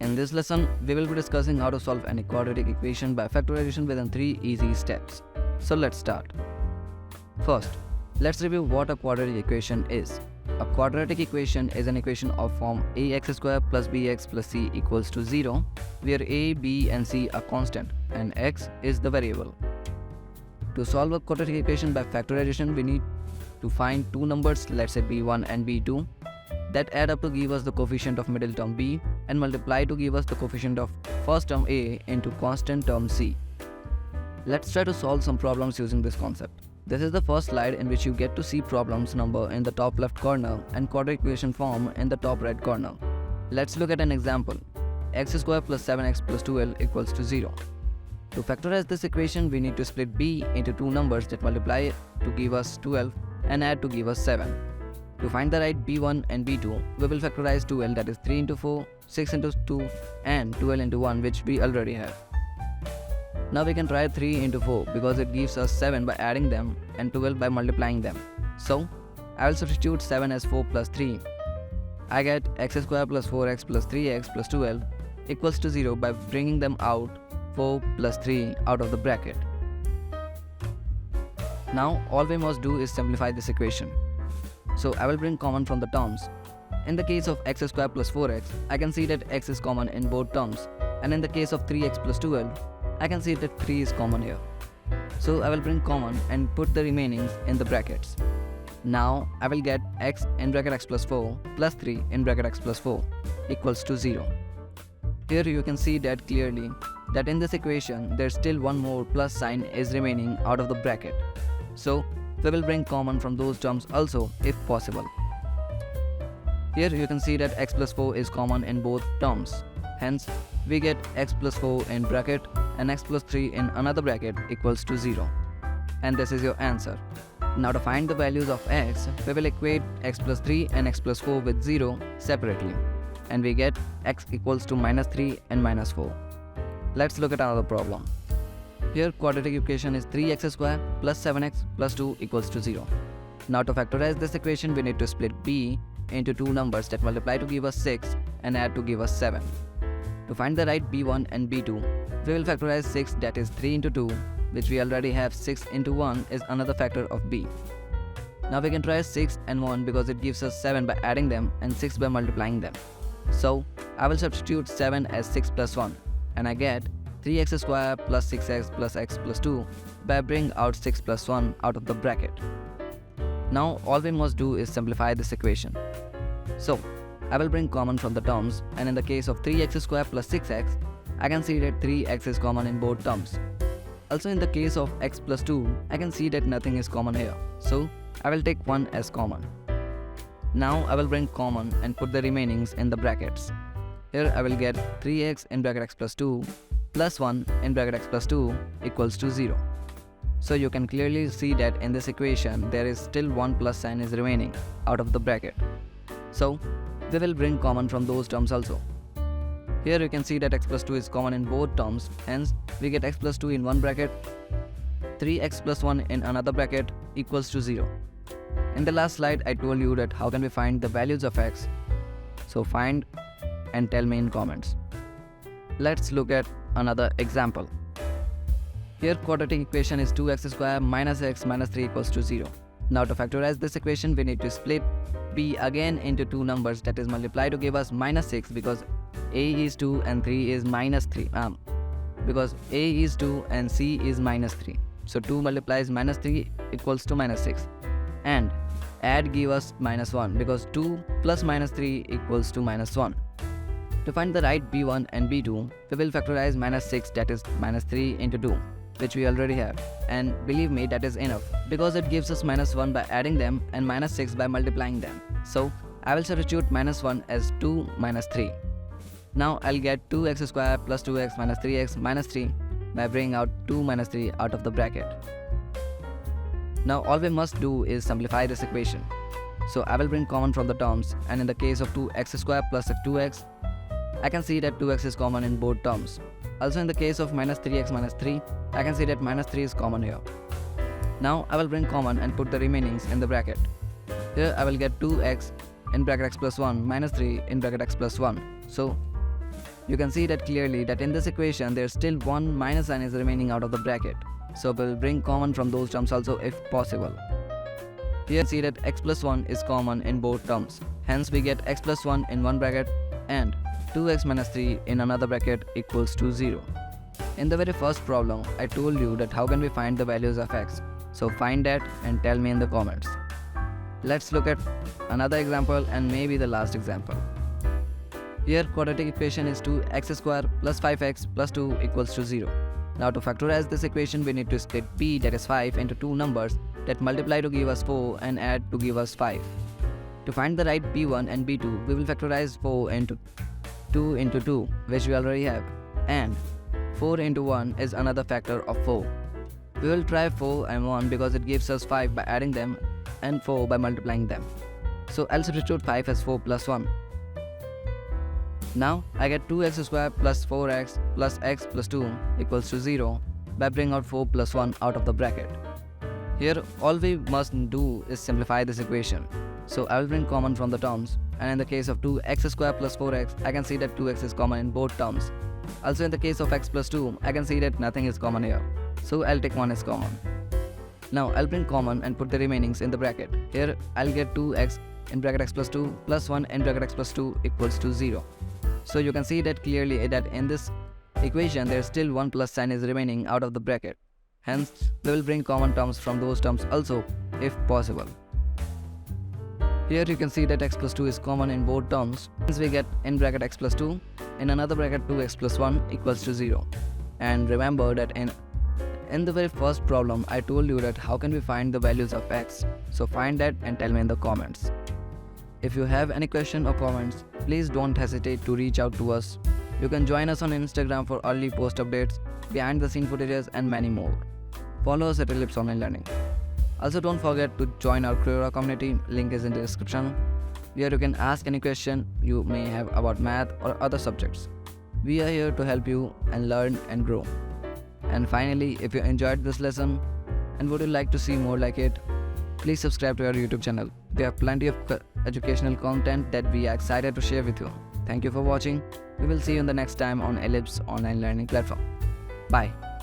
In this lesson, we will be discussing how to solve any quadratic equation by factorization within 3 easy steps. So let's start. First, let's review what a quadratic equation is. A quadratic equation is an equation of form ax square plus bx plus c equals to 0, where a, b and c are constant and x is the variable. To solve a quadratic equation by factorization, we need to find two numbers, let's say b1 and b2, that add up to give us the coefficient of middle term b and multiply to give us the coefficient of first term a into constant term c. Let's try to solve some problems using this concept. This is the first slide in which you get to see problems number in the top left corner and quadratic equation form in the top right corner. Let's look at an example. X square plus 7x plus 2l equals to 0. To factorize this equation, we need to split b into two numbers that multiply to give us 12 and add to give us 7. To find the right b1 and b2, we will factorize 2l, that is 3 into 4, 6 into 2 and 12 into 1, which we already have. Now we can try 3 into 4 because it gives us 7 by adding them and 12 by multiplying them. So I will substitute 7 as 4 plus 3. I get x square plus 4x plus 3x plus 12 equals to 0 by bringing them out 4 plus 3 out of the bracket. Now all we must do is simplify this equation. So I will bring common from the terms. In the case of x square plus 4x, I can see that x is common in both terms, and in the case of 3x plus 12, I can see that 3 is common here. So I will bring common and put the remainings in the brackets. Now I will get x in bracket x plus 4 plus 3 in bracket x plus 4 equals to 0. Here you can see that clearly that in this equation there's still one more plus sign is remaining out of the bracket. So we will bring common from those terms also if possible. Here you can see that x plus 4 is common in both terms. Hence, we get x plus 4 in bracket and x plus 3 in another bracket equals to 0. And this is your answer. Now to find the values of x, we will equate x plus 3 and x plus 4 with 0 separately. And we get x equals to minus 3 and minus 4. Let's look at another problem. Here quadratic equation is 3x square plus 7x plus 2 equals to 0. Now to factorize this equation, we need to split b into two numbers that multiply to give us 6 and add to give us 7. To find the right b1 and b2, we will factorize 6, that is 3 into 2, which we already have. 6 into 1 is another factor of b. Now we can try 6 and 1 because it gives us 7 by adding them and 6 by multiplying them. So I will substitute 7 as 6 plus 1 and I get 3x square plus 6x plus x plus 2 by bringing out 6 plus 1 out of the bracket. Now all we must do is simplify this equation. So I will bring common from the terms, and in the case of 3x square plus 6x, I can see that 3x is common in both terms. Also in the case of x plus 2, I can see that nothing is common here. So I will take 1 as common. Now I will bring common and put the remainings in the brackets. Here I will get 3x in bracket x plus 2 plus 1 in bracket x plus 2 equals to 0. So you can clearly see that in this equation there is still one plus sign is remaining out of the bracket. So we will bring common from those terms also. Here you can see that x plus 2 is common in both terms, hence we get x plus 2 in one bracket, 3x plus 1 in another bracket equals to 0. In the last slide I told you that how can we find the values of x. So find and tell me in comments. Let's look at another example. Here quadratic equation is 2x square minus x minus 3 equals to 0. Now to factorize this equation, we need to split b again into two numbers, that is multiply to give us minus 6 because a is 2 and 3 is minus 3. Because a is 2 and c is minus 3. So 2 multiplies minus 3 equals to minus 6. And add give us minus 1 because 2 plus minus 3 equals to minus 1. To find the right b1 and b2, we will factorize minus 6, that is minus 3 into 2, which we already have, and believe me that is enough because it gives us minus 1 by adding them and minus 6 by multiplying them. So I will substitute minus 1 as 2 minus 3. Now I'll get 2x square plus 2x minus 3x minus 3 by bringing out 2 minus 3 out of the bracket. Now all we must do is simplify this equation. So I will bring common from the terms, and in the case of 2x square plus 2x, I can see that 2x is common in both terms. Also in the case of minus 3x minus 3, I can see that minus 3 is common here. Now I will bring common and put the remainings in the bracket. Here I will get 2x in bracket x plus 1 minus 3 in bracket x plus 1. So You can see that clearly that in this equation there's still one minus sign is remaining out of the bracket. So we'll bring common from those terms also if possible. Here you see that x plus 1 is common in both terms. Hence we get x plus 1 in one bracket and 2x minus 3 in another bracket equals to 0. In the very first problem, I told you that how can we find the values of x. So find that and tell me in the comments. Let's look at another example and maybe the last example. Here quadratic equation is 2x square plus 5x plus 2 equals to 0. Now to factorize this equation we need to split p, that is 5, into two numbers that multiply to give us 4 and add to give us 5. To find the right b1 and b2 we will factorize 4 into 2 into 2, which we already have, and 4 into 1 is another factor of 4. We will try 4 and 1 because it gives us 5 by adding them and 4 by multiplying them. So I'll substitute 5 as 4 plus 1. Now I get 2x square plus 4x plus x plus 2 equals to 0 by bringing out 4 plus 1 out of the bracket. Here all we must do is simplify this equation. So I will bring common from the terms, and in the case of 2x square plus 4x I can see that 2x is common in both terms. Also in the case of x plus 2 I can see that nothing is common here. So I'll take 1 as common. Now I'll bring common and put the remainings in the bracket. Here I'll get 2x in bracket x plus 2 plus 1 in bracket x plus 2 equals to 0. So you can see that clearly that in this equation there is still one plus sign is remaining out of the bracket. Hence we will bring common terms from those terms also if possible. Here you can see that x plus 2 is common in both terms. Hence we get in bracket x plus 2, in another bracket 2x plus 1 equals to 0. And remember that in the very first problem I told you that how can we find the values of x. So find that and tell me in the comments. If you have any question or comments, please don't hesitate to reach out to us. You can join us on Instagram for early post updates, behind the scene footages and many more. Follow us at Ellipse Online Learning. Also don't forget to join our Quora community, link is in the description. Here you can ask any question you may have about math or other subjects. We are here to help you and learn and grow. And finally, if you enjoyed this lesson and would you like to see more like it, please subscribe to our YouTube channel. We have plenty of educational content that we are excited to share with you. Thank you for watching. We will see you in the next time on Ellipse Online Learning platform. Bye.